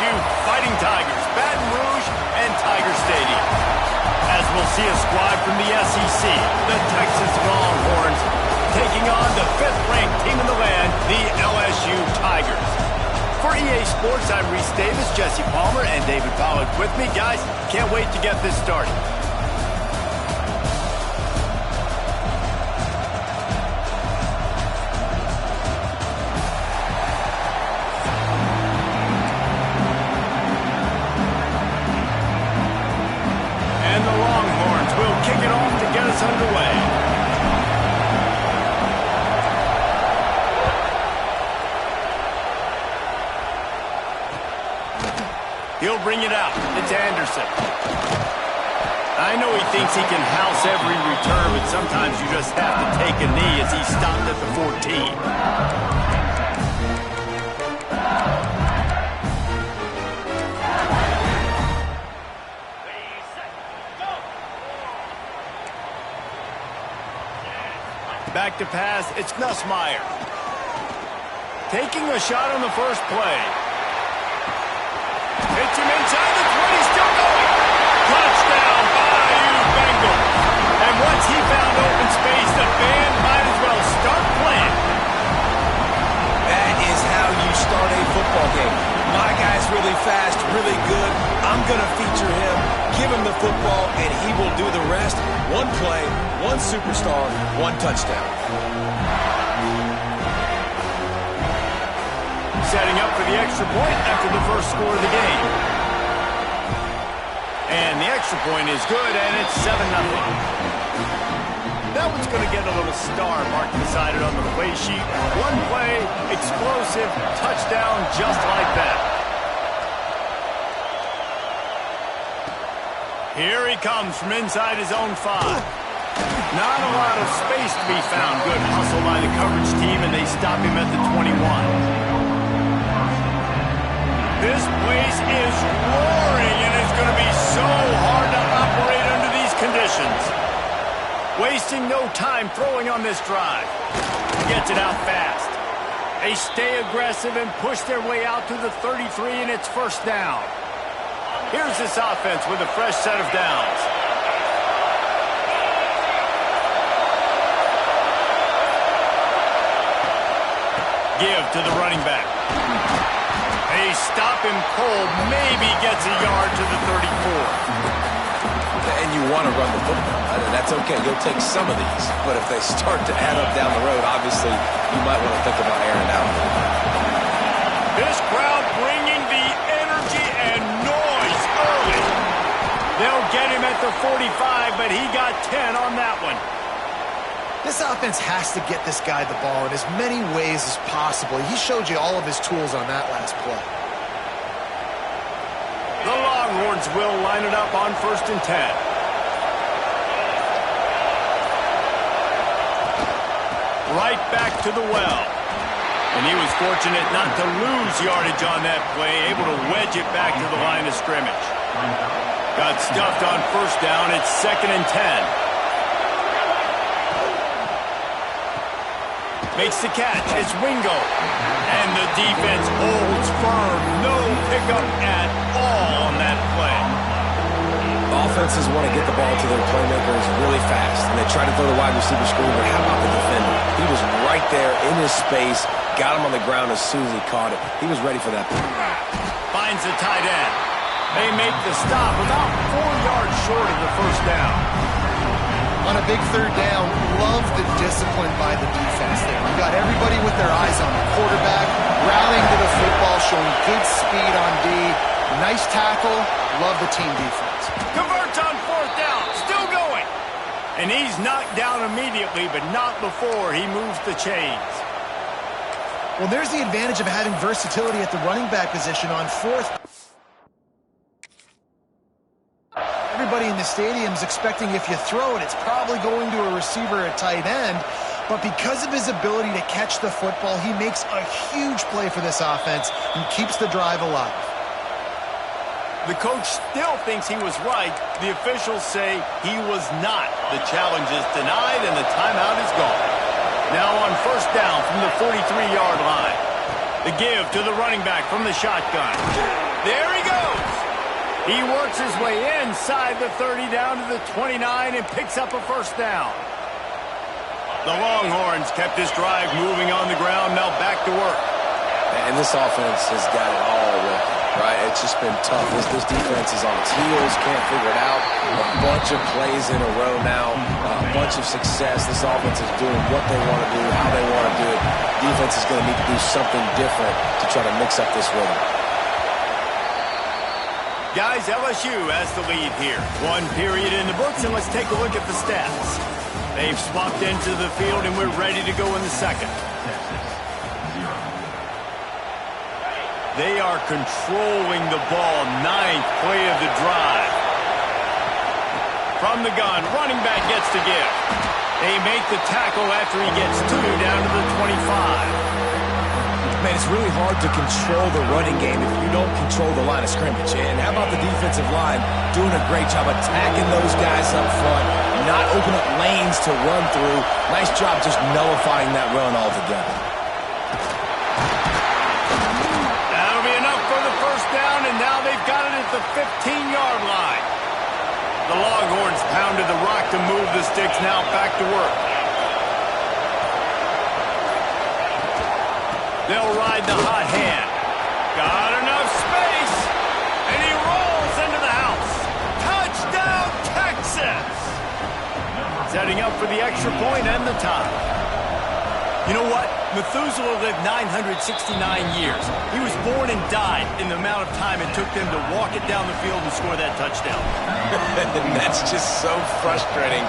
LSU Fighting Tigers, Baton Rouge, and Tiger Stadium. As we'll see a squad from the SEC, the Texas Longhorns, taking on the 5th-ranked team in the land, the LSU Tigers. For EA Sports, I'm Reese Davis, Jesse Palmer, and David Pollack with me. Guys, can't wait to get this started. And the Longhorns will kick it off to get us underway. He'll bring it out. It's Anderson. I know he thinks he can house every return, but sometimes you just have to take a knee as he stopped at the 14. Back to pass. It's Nussmeier. Taking a shot on the first play. Hits him inside the 20, still going. Touchdown, Bayou Bengals. And once he found open space, the band might as well start playing. That is how you start a football game. My guy's really fast, really good. I'm going to feature him, give him the football, and he will do the rest. One play, one superstar, one touchdown. Setting up for the extra point after the first score of the game. And the extra point is good, and it's 7-0. That one's going to get a little star mark beside it on the play sheet. One play, explosive, touchdown, just like that. Here he comes from inside his own 5. Not a lot of space to be found. Good hustle by the coverage team, and they stop him at the 21. This place is roaring, and it's going to be so hard to operate under these conditions. Wasting no time throwing on this drive. Gets it out fast. They stay aggressive and push their way out to the 33, and it's first down. Here's this offense with a fresh set of downs. Give to the running back. They stop him cold, maybe gets a yard to the 34. And you want to run the football. That's okay. You'll take some of these. But if they start to add up down the road, obviously, you might want to think about airing out. This crowd bringing the energy and noise early. They'll get him at the 45, but he got 10 on that one. This offense has to get this guy the ball in as many ways as possible. He showed you all of his tools on that last play. The Longhorns will line it up on 1st and 10. Right back to the well. And he was fortunate not to lose yardage on that play, able to wedge it back to the line of scrimmage. Got stuffed on 1st down. It's 2nd and 10. Makes the catch. It's Wingo. And the defense holds firm. No pickup at all on that play. Offenses want to get the ball to their playmakers really fast. And they try to throw the wide receiver screen, but how about the defender? He was right there in his space, got him on the ground as soon as he caught it. He was ready for that play. Finds the tight end. They make the stop about 4 yards short of the first down. On a big 3rd down, love the discipline by the defense there. You got everybody with their eyes on the quarterback, rallying to the football, showing good speed on D. Nice tackle. Love the team defense. Converts on 4th down. Still going. And he's knocked down immediately, but not before he moves the chains. Well, there's the advantage of having versatility at the running back position on 4th. Everybody in the stadium is expecting if you throw it, it's probably going to a receiver at tight end. But because of his ability to catch the football, he makes a huge play for this offense and keeps the drive alive. The coach still thinks he was right. The officials say he was not. The challenge is denied and the timeout is gone. Now on 1st down from the 43-yard line. The give to the running back from the shotgun. There he goes. He works his way inside the 30 down to the 29 and picks up a first down. The Longhorns kept this drive moving on the ground, now back to work. And this offense has got it all working, right? It's just been tough. This defense is on its heels, can't figure it out. A bunch of plays in a row now, a bunch of success. This offense is doing what they want to do, how they want to do it. Defense is going to need to do something different to try to mix up this rhythm. Guys, LSU has the lead here. One period in the books, and let's take a look at the stats. They've swapped into the field, and we're ready to go in the second. They are controlling the ball, 9th play of the drive. From the gun, running back gets to give. They make the tackle after he gets 2 down to the 25. Man, it's really hard to control the running game if you don't control the line of scrimmage. And how about the defensive line doing a great job attacking those guys up front, not opening up lanes to run through. Nice job just nullifying that run altogether. That'll be enough for the first down, and now they've got it at the 15-yard line. The Longhorns pounded the rock to move the sticks, now back to work. They'll ride the hot hand. Got enough space, and he rolls into the house. Touchdown, Texas! Setting up for the extra point and the tie. You know what? Methuselah lived 969 years. He was born and died in the amount of time it took them to walk it down the field and score that touchdown. That's just so frustrating.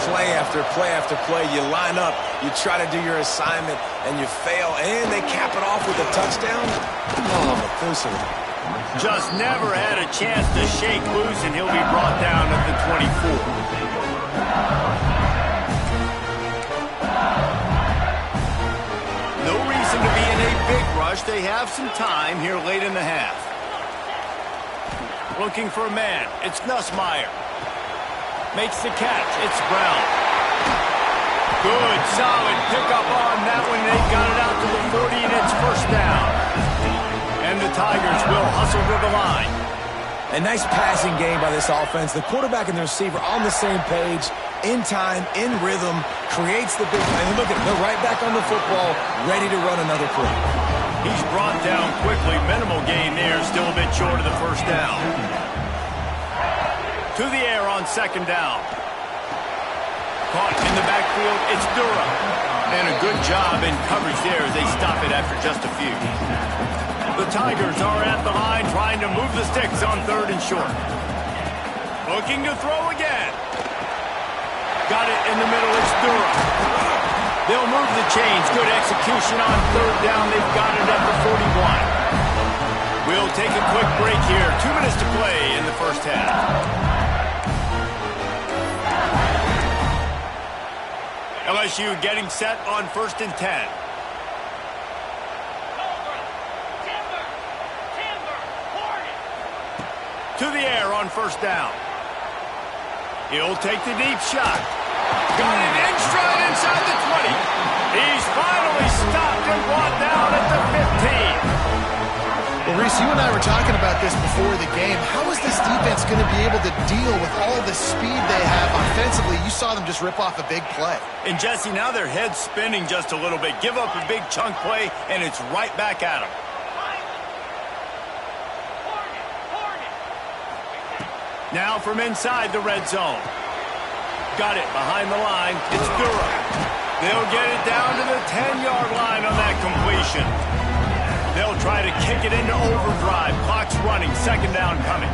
Play after play after play. You line up, you try to do your assignment, and you fail, and they cap it off with a touchdown? Oh, Methuselah. Just never had a chance to shake loose, and he'll be brought down at the 24. No reason to be in a big rush. They have some time here late in the half. Looking for a man. It's Nussmeier. Makes the catch. It's Brown. Good, solid pickup on that one. They got it out to the 40, and it's first down. And the Tigers will hustle to the line. A nice passing game by this offense. The quarterback and the receiver on the same page, in time, in rhythm, creates the big play. And look at it, they're right back on the football, ready to run another play. He's brought down quickly. Minimal gain there, still a bit short of the first down. To the air on second down. Caught in the backfield, it's Durham. And a good job in coverage there as they stop it after just a few. The Tigers are at the line trying to move the sticks on 3rd and short. Looking to throw again. Got it in the middle, it's Durham. They'll move the chains. Good execution on 3rd down. They've got it at the 41. We'll take a quick break here. 2 minutes to play in the first half. LSU getting set on 1st and 10. To the air on first down. He'll take the deep shot. Got it in stride inside the 20. He's finally stopped and brought down at the 15. Well, Reese, you and I were talking about this before the game. How is this defense going to be able to deal with all the speed they have offensively? You saw them just rip off a big play. And, Jesse, now their head's spinning just a little bit. Give up a big chunk play, and it's right back at them. Now from inside the red zone. Got it behind the line. It's Durham. They'll get it down to the 10-yard line on that completion. They'll try to kick it into overdrive. Clock's running. Second down coming.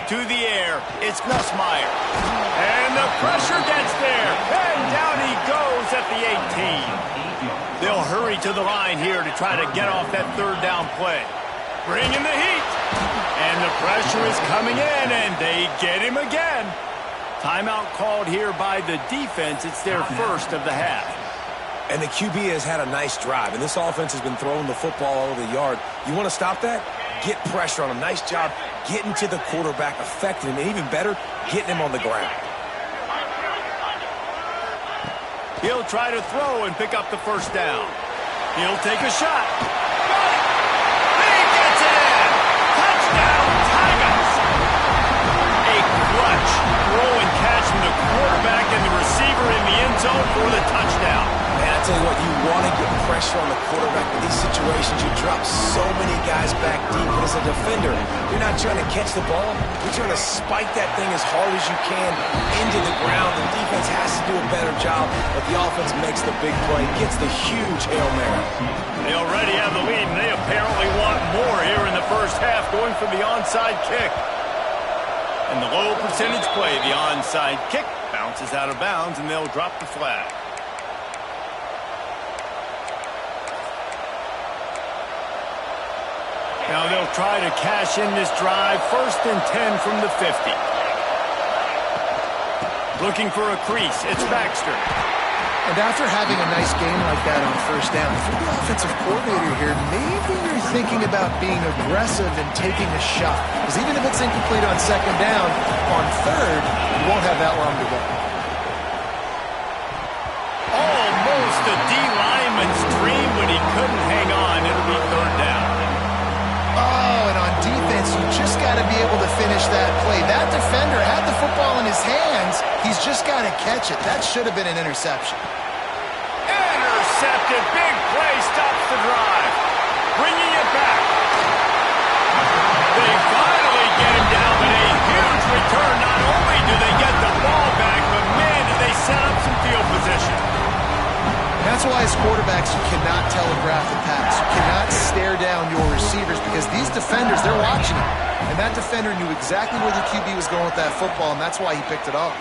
To the air, it's Nussmeier. And the pressure gets there. And down he goes at the 18. They'll hurry to the line here to try to get off that 3rd down play. Bringing the heat. And the pressure is coming in, and they get him again. Timeout called here by the defense. It's their first of the half. And the QB has had a nice drive, and this offense has been throwing the football all over the yard. You want to stop that? Get pressure on him. Nice job getting to the quarterback, affecting him, and even better, getting him on the ground. He'll try to throw and pick up the first down. He'll take a shot. Got it! He gets it in! Touchdown, Tigers! A clutch throw and catch from the quarterback and the receiver in the end zone for the touchdown. Man, I tell you what, you want to get pressure on the quarterback. In these situations, you drop so many guys back deep. But as a defender, you're not trying to catch the ball. You're trying to spike that thing as hard as you can into the ground. The defense has to do a better job, but the offense makes the big play, gets the huge Hail Mary. They already have the lead, and they apparently want more here in the first half, going for the onside kick. And the low percentage play, the onside kick, bounces out of bounds, and they'll drop the flag. Now they'll try to cash in this drive. 1st and 10 from the 50. Looking for a crease. It's Baxter. And after having a nice game like that on first down, if you're the offensive coordinator here, maybe you're thinking about being aggressive and taking a shot. Because even if it's incomplete on 2nd down, on 3rd, you won't have that long to go. Almost a D lineman's dream, but he couldn't hang on. It'll be 3rd down. Oh, and on defense, you just got to be able to finish that play. That defender had the football in his hands. He's just got to catch it. That should have been an interception. Intercepted. Big play stops the drive. Bringing it back. They finally get him down, but a huge return. Not only do they get the ball back, but man, do they set up some field position. That's why as quarterbacks you cannot telegraph the pass. You cannot stare down your receivers because these defenders, they're watching it. And that defender knew exactly where the QB was going with that football, and that's why he picked it off.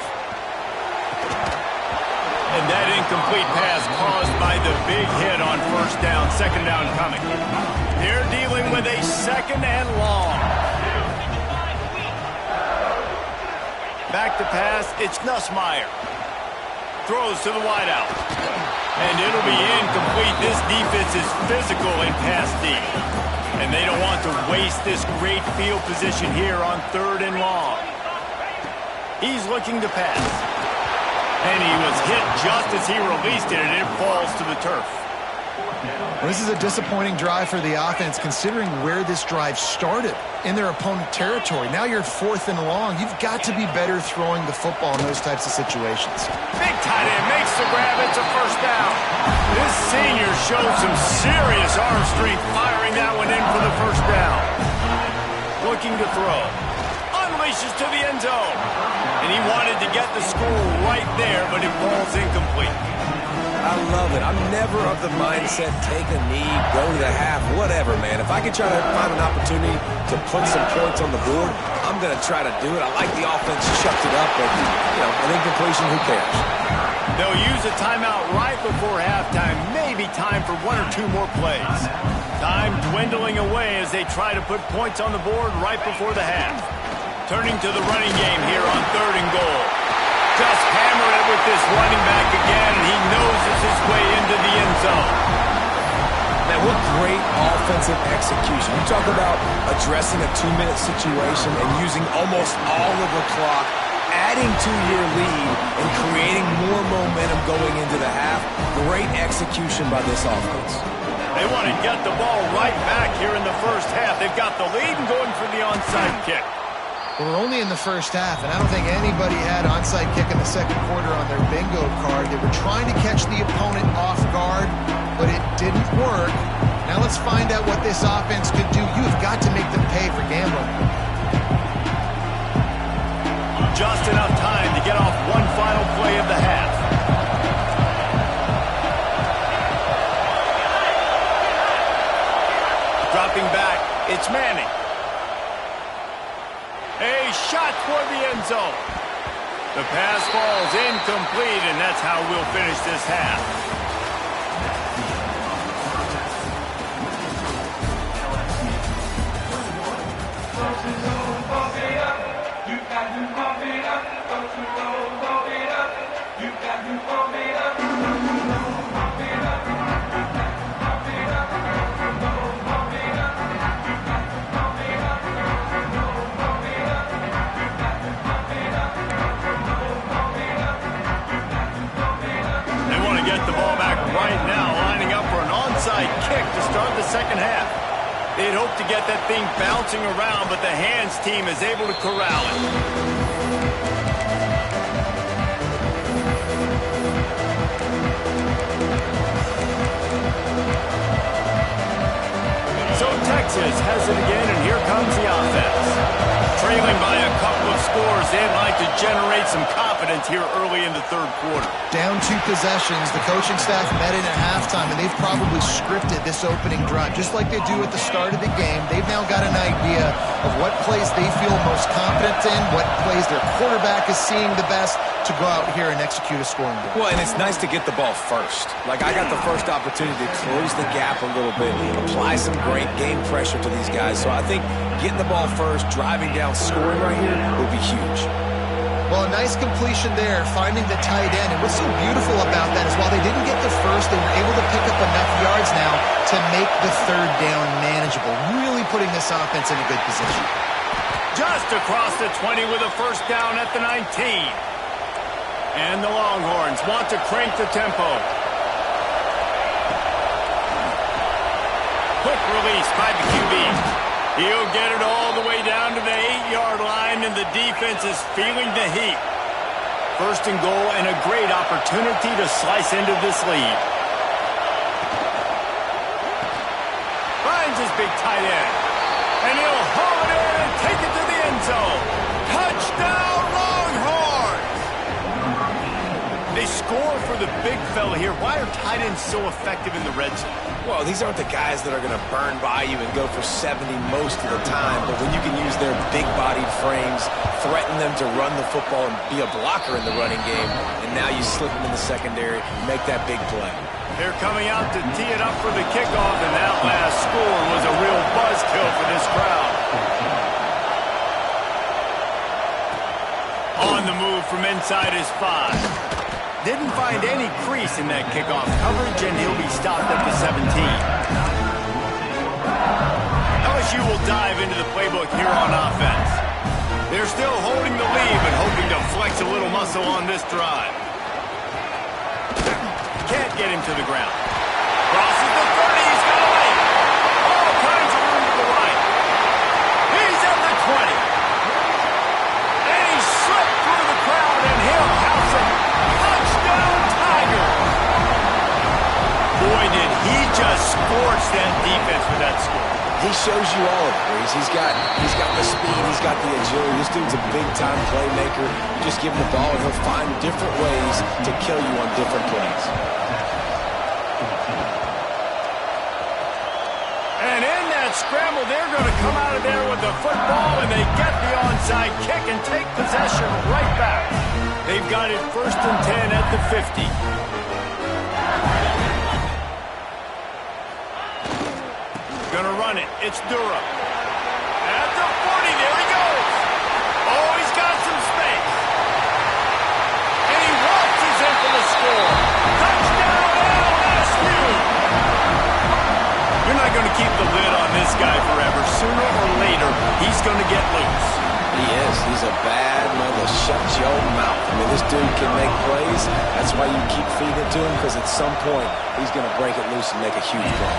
And that incomplete pass caused by the big hit on 1st down, 2nd down coming. They're dealing with a 2nd and long. Back to pass, it's Nussmeier. Throws to the wideout. And it'll be incomplete. This defense is physical in pass deep. And they don't want to waste this great field position here on 3rd and long. He's looking to pass. And he was hit just as he released it, and it falls to the turf. This is a disappointing drive for the offense, considering where this drive started in their opponent territory. Now you're 4th and long. You've got to be better throwing the football in those types of situations. Big tight end makes the grab. It's a 1st down. This senior showed some serious arm strength firing that one in for the 1st down. Looking to throw. Unleashes to the end zone. And he wanted to get the score right there, but it falls incomplete. I love it. I'm never of the mindset, take a knee, go to the half, whatever, man. If I can try to find an opportunity to put some points on the board, I'm going to try to do it. I like the offense chucked it up, but, an incompletion, who cares? They'll use a timeout right before halftime. Maybe time for 1 or 2 more plays. Time dwindling away as they try to put points on the board right before the half. Turning to the running game here on 3rd and goal. Just hammer it with this running back again, and he noses his way into the end zone. Man, what great offensive execution. You talk about addressing a 2-minute situation and using almost all of the clock, adding to your lead, and creating more momentum going into the half. Great execution by this offense. They want to get the ball right back here in the first half. They've got the lead and going for the onside kick. Well, we're only in the first half, and I don't think anybody had onside kick in the 2nd quarter on their bingo card. They were trying to catch the opponent off guard, but it didn't work. Now let's find out what this offense could do. You've got to make them pay for gambling. Just enough time to get off one final play of the half. Dropping back, it's Manning. A shot toward the end zone. The pass falls incomplete, and that's how we'll finish this half. start the second half. They'd hope to get that thing bouncing around, but the hands team is able to corral it. So Texas has it again, and here comes the offense. Trailing by a couple of scores, they'd like to generate some confidence here early in the third quarter. Down 2 possessions, the coaching staff met in at halftime, and they've probably scripted this opening drive. Just like they do at the start of the game, they've now got an idea of what plays they feel most confident in, what plays their quarterback is seeing the best to go out here and execute a scoring drive. Well, and it's nice to get the ball first. Like, I got the first opportunity to close the gap a little bit, apply some great game pressure to these guys. So I think getting the ball first, driving down, scoring right here will be huge. Well, a nice completion there, finding the tight end. And what's so beautiful about that is while they didn't get the first, they were able to pick up enough yards now to make the third down manageable, really putting this offense in a good position. Just across the 20 with a first down at the 19. And the Longhorns want to crank the tempo. Quick release by the QB. He'll get it all the way down to the 8-yard line, and the defense is feeling the heat. First and goal, and a great opportunity to slice into this lead. Finds his big tight end. And he'll haul it in and take it to the end zone. Touchdown, Longhorns! They score for the big fella here. Why are tight ends so effective in the red zone? Well, these aren't the guys that are going to burn by you and go for 70 most of the time, but when you can use their big-bodied frames, threaten them to run the football and be a blocker in the running game, and now you slip them in the secondary, make that big play. They're coming out to tee it up for the kickoff, and that last score was a real buzzkill for this crowd. On the move from inside his 5. Didn't find any crease in that kickoff coverage, and he'll be stopped at the 17. LSU will dive into the playbook here on offense. They're still holding the lead, but hoping to flex a little muscle on this drive. Can't get him to the ground. Crosses the 30, he's got a lane. All kinds of room to the right. He's at the 20. And he slipped through the crowd, and he'll house it. Touchdown, Tiger! Boy, did he just scorch that defense with that score. He shows you all of it, Breeze. He's got the speed, he's got the agility. This dude's a big-time playmaker. You just give him the ball, and he'll find different ways to kill you on different plays. And in that scramble, they're going to come out of there with the football, and they get the onside kick and take possession right back. They've got it 1st and 10 at the 50. Gonna run it. It's Durham. At the 40, there he goes. Oh, he's got some space. And he waltzes in for the score. Touchdown, LSU! You're not going to keep the lid on this guy forever. Sooner or later, he's going to get loose. He is. He's a bad mother. Shut your mouth. I mean, this dude can make plays. That's why you keep feeding it to him, because at some point, he's going to break it loose and make a huge play.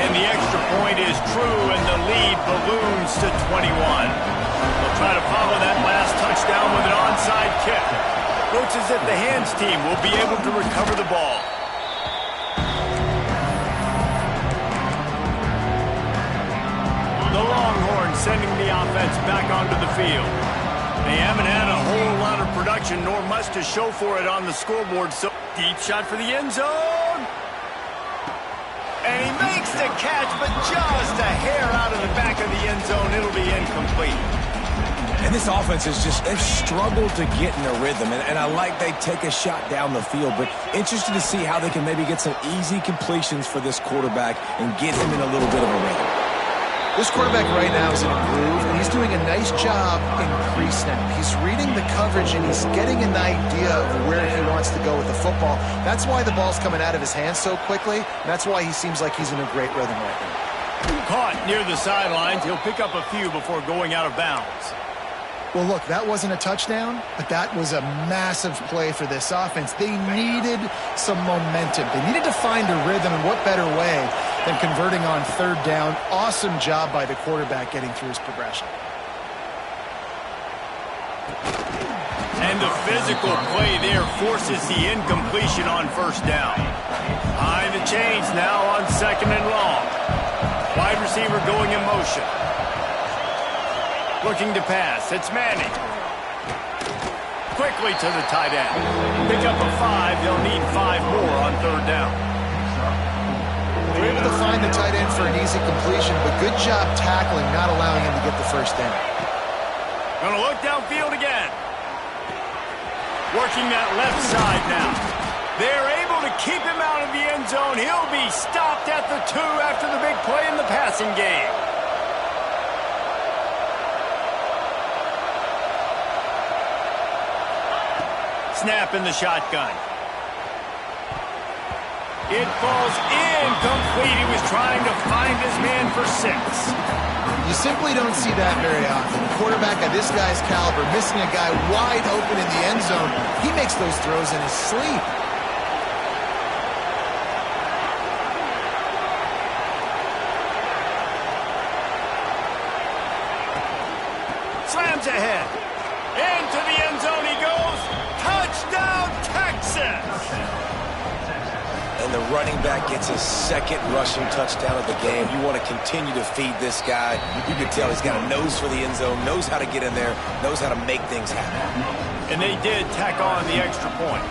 And the extra point is true, and the lead balloons to 21. They'll try to follow that last touchdown with an onside kick. Looks as if the hands team will be able to recover the ball. The Longhorns sending the offense back onto the field. They haven't had a whole lot of production, nor much to show for it on the scoreboard. So deep shot for the end zone. And he makes the catch, but just a hair out of the back of the end zone. It'll be incomplete. And this offense is just, they've struggled to get in a rhythm. And I like they take a shot down the field, but interested to see how they can maybe get some easy completions for this quarterback and get him in a little bit of a rhythm. This quarterback right now is in a groove, and he's doing a nice job in pre-snap. He's reading the coverage, and he's getting an idea of where he wants to go with the football. That's why the ball's coming out of his hands so quickly, and that's why he seems like he's in a great rhythm right now. Caught near the sidelines. He'll pick up a few before going out of bounds. Well, look, that wasn't a touchdown, but that was a massive play for this offense. They needed some momentum. They needed to find a rhythm, and what better way than converting on third down. Awesome job by the quarterback getting through his progression. And the physical play there forces the incompletion on first down. Behind the chains now on second and long. Wide receiver going in motion. Looking to pass. It's Manning. Quickly to the tight end. Pick up a 5. They'll need 5 more on third down. They're able to find the tight end for an easy completion, but good job tackling, not allowing him to get the first down. Going to look downfield again. Working that left side now. They're able to keep him out of the end zone. He'll be stopped at the 2 after the big play in the passing game. Snap in the shotgun. It falls incomplete. He was trying to find his man for 6. You simply don't see that very often. A quarterback of this guy's caliber missing a guy wide open in the end zone. He makes those throws in his sleep. Slams ahead. Into the end zone he goes. Touchdown, Texas! And the running back gets his second rushing touchdown of the game. You want to continue to feed this guy. You can tell he's got a nose for the end zone, knows how to get in there, knows how to make things happen. And they did tack on the extra point.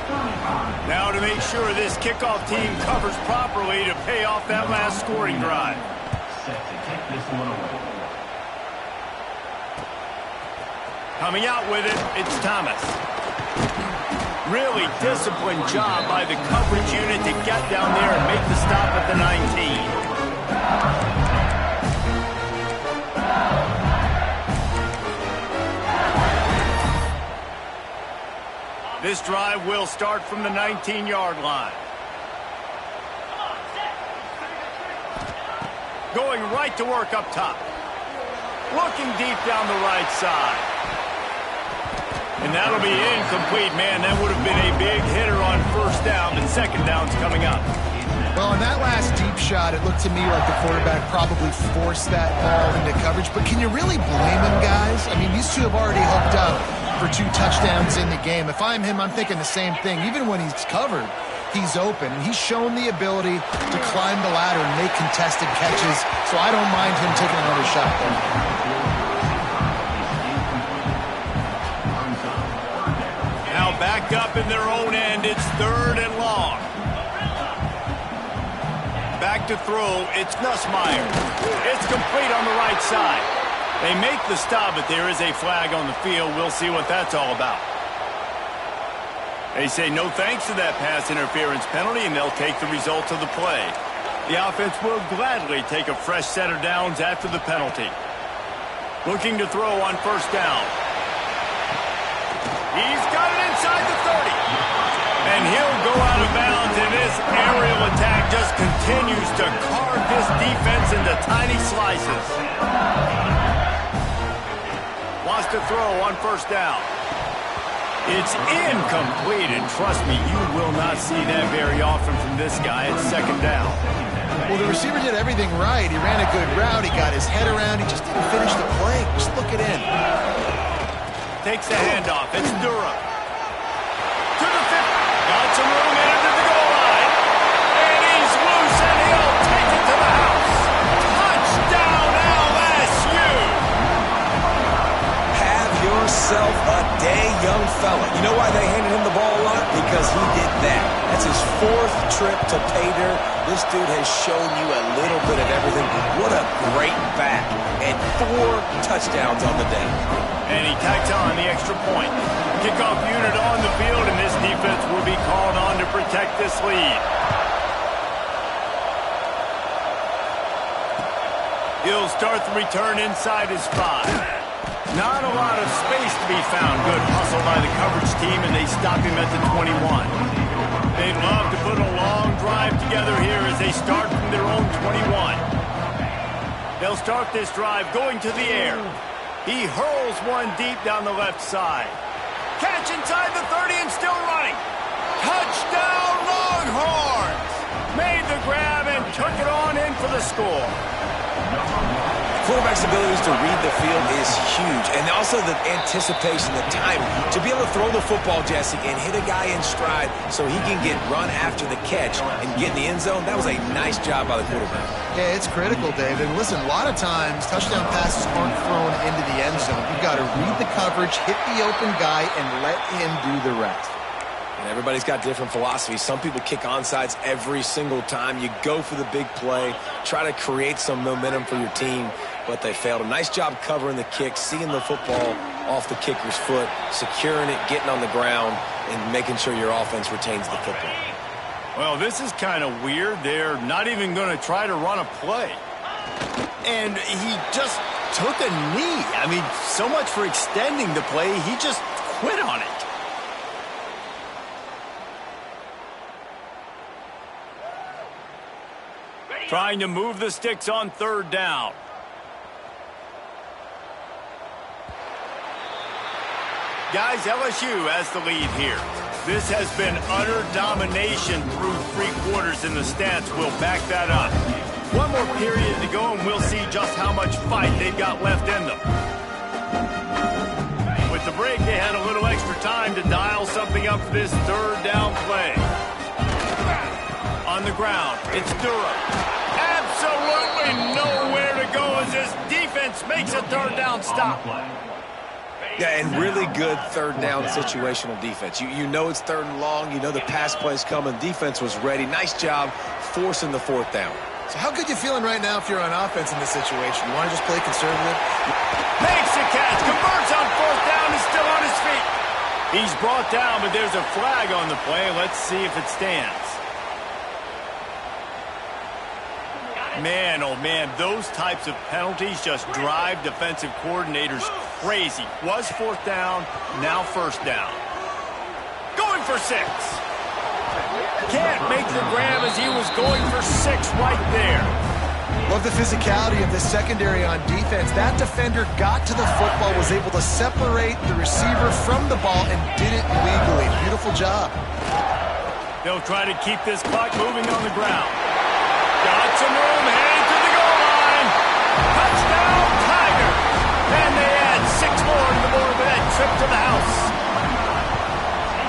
Now to make sure this kickoff team covers properly to pay off that last scoring drive. Coming out with it, it's Thomas. Really disciplined job by the coverage unit to get down there and make the stop at the 19. This drive will start from the 19-yard line. Going right to work up top. Looking deep down the right side. And that'll be incomplete, man. That would have been a big hitter on first down, but second down's coming up. Well, in that last deep shot, it looked to me like the quarterback probably forced that ball into coverage. But can you really blame him, guys? I mean, these two have already hooked up for 2 touchdowns in the game. If I'm him, I'm thinking the same thing. Even when he's covered, he's open. And he's shown the ability to climb the ladder and make contested catches. So I don't mind him taking another shot there. Back up in their own end. It's third and long. Back to throw. It's Nussmeier. It's complete on the right side. They make the stop, but there is a flag on the field. We'll see what that's all about. They say no thanks to that pass interference penalty, and they'll take the results of the play. The offense will gladly take a fresh set of downs after the penalty. Looking to throw on first down. He's got it inside the 30. And he'll go out of bounds, and this aerial attack just continues to carve this defense into tiny slices. Wants to throw on first down. It's incomplete, and trust me, you will not see that very often from this guy at second down. Well, the receiver did everything right. He ran a good route. He got his head around. He just didn't finish the play. Just look it in. Takes the handoff. It's Durham. To the 50. Got some room into the goal line. And he's loose, and he'll take it to the house. Touchdown, LSU. Have yourself a day, young fella. You know why they handed him the ball a lot? Because he did that. That's his 4th trip to pay dirt. This dude has shown you a little bit of everything. What a great back. And 4 touchdowns on the day. And he tacks on the extra point. Kickoff unit on the field, and this defense will be called on to protect this lead. He'll start the return inside his 5. Not a lot of space to be found. Good hustle by the coverage team, and they stop him at the 21. They'd love to put a long drive together here as they start from their own 21. They'll start this drive going to the air. He hurls one deep down the left side. Catch inside the 30 and still running. Touchdown, Longhorns! Made the grab and took it on in for the score. Quarterback's abilities to read the field is huge, and also the anticipation, the timing. To be able to throw the football, Jesse, and hit a guy in stride so he can get run after the catch and get in the end zone, that was a nice job by the quarterback. Yeah, it's critical, Dave. And listen, a lot of times touchdown passes aren't thrown into the end zone. You've got to read the coverage, hit the open guy, and let him do the rest. And everybody's got different philosophies. Some people kick onside every single time. You go for the big play, try to create some momentum for your team, but they failed. A nice job covering the kick, seeing the football off the kicker's foot, securing it, getting on the ground, and making sure your offense retains the football. Well, this is kind of weird. They're not even going to try to run a play. And he just took a knee. I mean, so much for extending the play. He just quit on it. Trying to move the sticks on third down. Guys, LSU has the lead here. This has been utter domination through 3 quarters, and the stats will back that up. One more period to go, and we'll see just how much fight they've got left in them. With the break, they had a little extra time to dial something up for this third down play. On the ground, it's Durham. Absolutely nowhere to go as this defense makes a third down stop. Yeah, and really good third down situational defense. You know it's third and long. You know the pass play's coming. Defense was ready. Nice job forcing the fourth down. So how good you feeling right now if you're on offense in this situation? You want to just play conservative? Makes a catch, converts on fourth down, is still on his feet. He's brought down, but there's a flag on the play. Let's see if it stands. Man, oh man, those types of penalties just drive defensive coordinators crazy. Was fourth down, now first down. Going for 6. Can't make the grab as he was going for 6 right there. Love the physicality of the secondary on defense. That defender got to the football, was able to separate the receiver from the ball, and did it legally. Beautiful job. They'll try to keep this clock moving on the ground. Got some room, heading to the goal line. Touchdown, Tigers. And they add 6 more to the board with that trip to the house.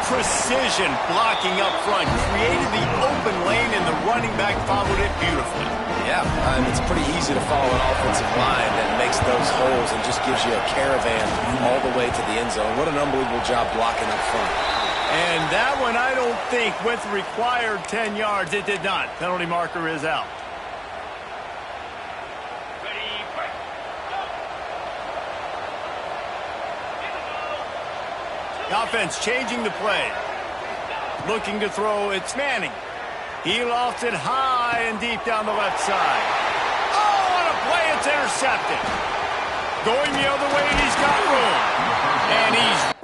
Precision blocking up front created the open lane, and the running back followed it beautifully. Yeah, it's pretty easy to follow an offensive line that makes those holes and just gives you a caravan all the way to the end zone. What an unbelievable job blocking up front. And that one, I don't think, went the required 10 yards. It did not. Penalty marker is out. The offense changing the play. Looking to throw, it's Manning. He lofts it high and deep down the left side. Oh, what a play, it's intercepted. Going the other way, and he's got room. And he's